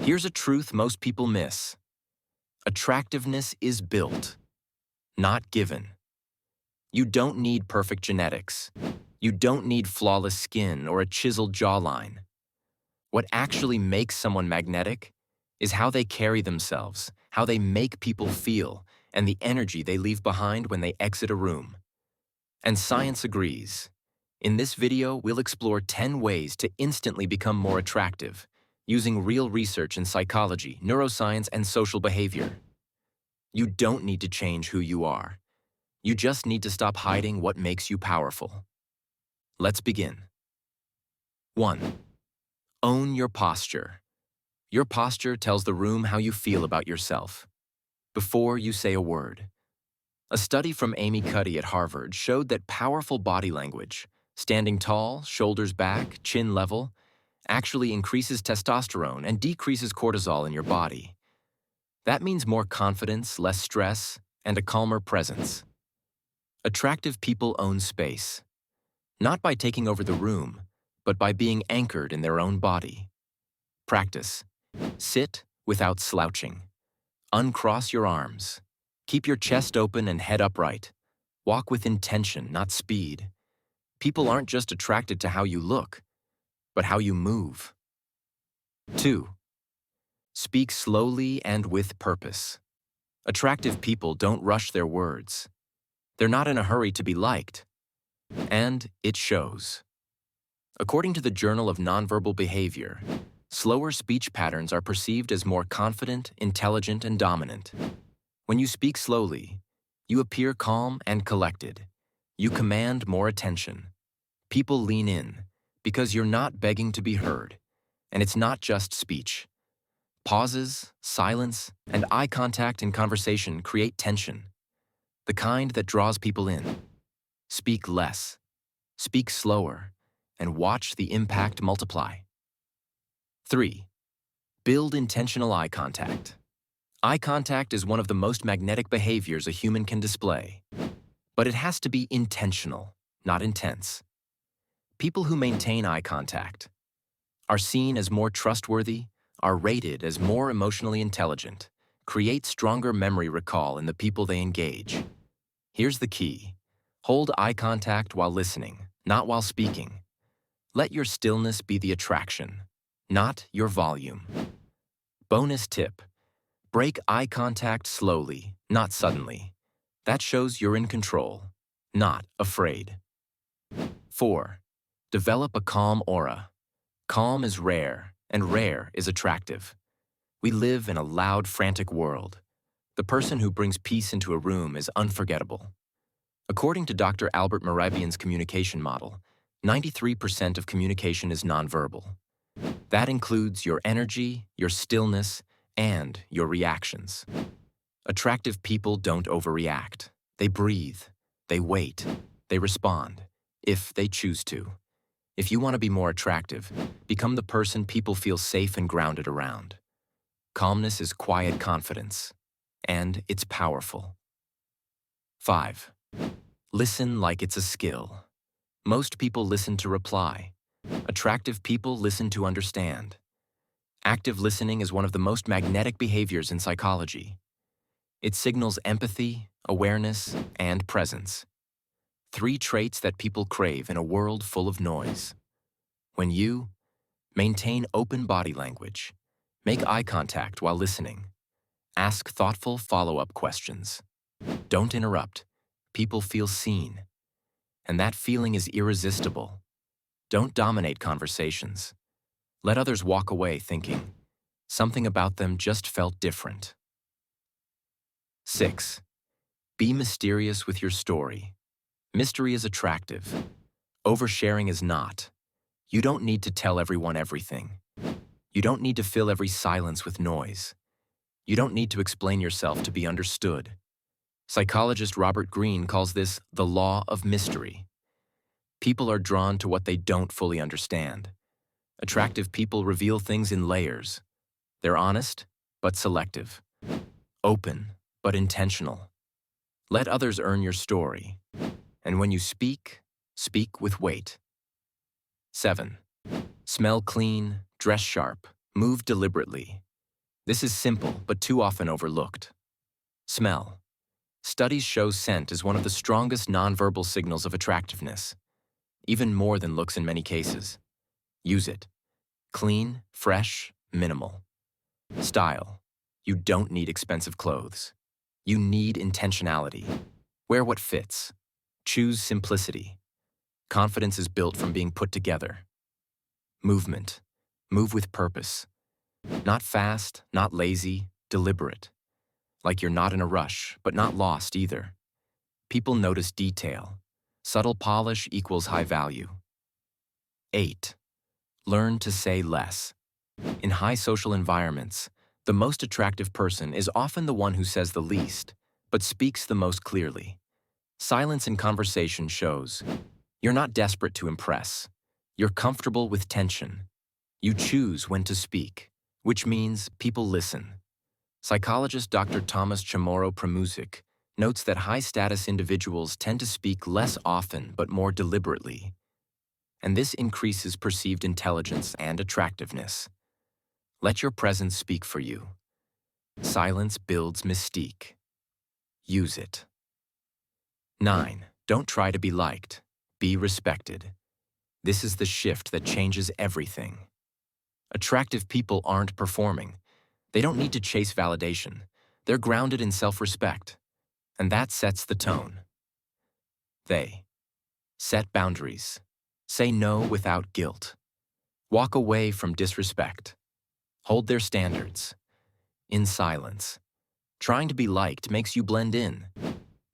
Here's a truth most people miss. Attractiveness is built, not given. You don't need perfect genetics. You don't need flawless skin or a chiseled jawline. What actually makes someone magnetic is how they carry themselves, how they make people feel, and the energy they leave behind when they exit a room. And science agrees. In this video, we'll explore 10 ways to instantly become more attractive, using real research in psychology, neuroscience, and social behavior. You don't need to change who you are. You just need to stop hiding what makes you powerful. Let's begin. 1. Own your posture. Your posture tells the room how you feel about yourself, before you say a word. A study from Amy Cuddy at Harvard showed that powerful body language, standing tall, shoulders back, chin level, actually increases testosterone and decreases cortisol in your body. That means more confidence, less stress, and a calmer presence. Attractive people own space, not by taking over the room, but by being anchored in their own body. Practice. Sit without slouching. Uncross your arms. Keep your chest open and head upright. Walk with intention, not speed. People aren't just attracted to how you look, but how you move. 2. Speak slowly and with purpose. Attractive people don't rush their words. They're not in a hurry to be liked. And it shows. According to the Journal of Nonverbal Behavior, slower speech patterns are perceived as more confident, intelligent, and dominant. When you speak slowly, you appear calm and collected. You command more attention. People lean in because you're not begging to be heard. And it's not just speech. Pauses, silence, and eye contact in conversation create tension, the kind that draws people in. Speak less, speak slower, and watch the impact multiply. 3. Build intentional eye contact. Eye contact is one of the most magnetic behaviors a human can display, but it has to be intentional, not intense. People who maintain eye contact are seen as more trustworthy, are rated as more emotionally intelligent, create stronger memory recall in the people they engage. Here's the key. Hold eye contact while listening, not while speaking. Let your stillness be the attraction, not your volume. Bonus tip. Break eye contact slowly, not suddenly. That shows you're in control, not afraid. 4. Develop a calm aura. Calm is rare, and rare is attractive. We live in a loud, frantic world. The person who brings peace into a room is unforgettable. According to Dr. Albert Mehrabian's communication model, 93% of communication is nonverbal. That includes your energy, your stillness, and your reactions. Attractive people don't overreact. They breathe, they wait, they respond, if they choose to. If you want to be more attractive, become the person people feel safe and grounded around. Calmness is quiet confidence, and it's powerful. 5. Listen like it's a skill. Most people listen to reply. Attractive people listen to understand. Active listening is one of the most magnetic behaviors in psychology. It signals empathy, awareness, and presence. 3 traits that people crave in a world full of noise. When you maintain open body language, make eye contact while listening, ask thoughtful follow-up questions. Don't interrupt. People feel seen. And that feeling is irresistible. Don't dominate conversations. Let others walk away thinking, something about them just felt different. 6. Be mysterious with your story. Mystery is attractive. Oversharing is not. You don't need to tell everyone everything. You don't need to fill every silence with noise. You don't need to explain yourself to be understood. Psychologist Robert Greene calls this the law of mystery. People are drawn to what they don't fully understand. Attractive people reveal things in layers. They're honest, but selective. Open, but intentional. Let others earn your story. And when you speak, speak with weight. 7. Smell clean, dress sharp, move deliberately. This is simple, but too often overlooked. Smell. Studies show scent is one of the strongest nonverbal signals of attractiveness, even more than looks in many cases. Use it. Clean, fresh, minimal. Style. You don't need expensive clothes. You need intentionality. Wear what fits. Choose simplicity. Confidence is built from being put together. Movement. Move with purpose. Not fast, not lazy, deliberate. Like you're not in a rush, but not lost either. People notice detail. Subtle polish equals high value. 8. Learn to say less. In high social environments, the most attractive person is often the one who says the least, but speaks the most clearly. Silence in conversation shows you're not desperate to impress. You're comfortable with tension. You choose when to speak, which means people listen. Psychologist Dr. Thomas Chamorro Premuzic notes that high-status individuals tend to speak less often but more deliberately, and this increases perceived intelligence and attractiveness. Let your presence speak for you. Silence builds mystique. Use it. 9. Don't try to be liked. Be respected. This is the shift that changes everything. Attractive people aren't performing. They don't need to chase validation. They're grounded in self-respect. And that sets the tone. They set boundaries. Say no without guilt. Walk away from disrespect. Hold their standards. In silence. Trying to be liked makes you blend in.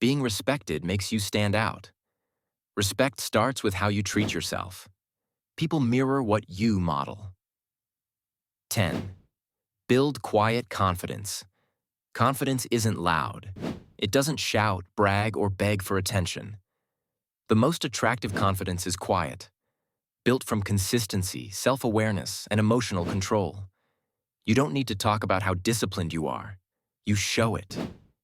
Being respected makes you stand out. Respect starts with how you treat yourself. People mirror what you model. 10. Build quiet confidence. Confidence isn't loud. It doesn't shout, brag, or beg for attention. The most attractive confidence is quiet, built from consistency, self-awareness, and emotional control. You don't need to talk about how disciplined you are. You show it.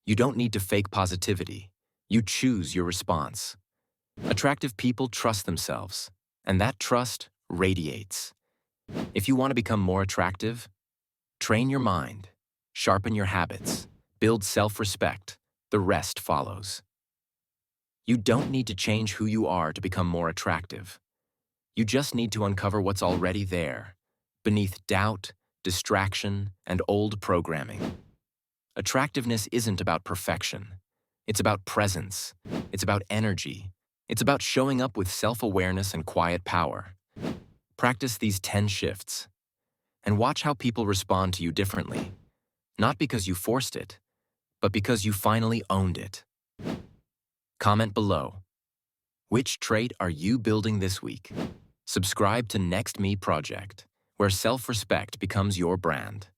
You don't need to fake positivity. You choose your response. Attractive people trust themselves, and that trust radiates. If you want to become more attractive, train your mind, sharpen your habits, build self-respect. The rest follows. You don't need to change who you are to become more attractive. You just need to uncover what's already there, beneath doubt, distraction, and old programming. Attractiveness isn't about perfection. It's about presence. It's about energy. It's about showing up with self-awareness and quiet power. Practice these 10 shifts, and watch how people respond to you differently. Not because you forced it, but because you finally owned it. Comment below. Which trait are you building this week? Subscribe to Next Me Project, where self-respect becomes your brand.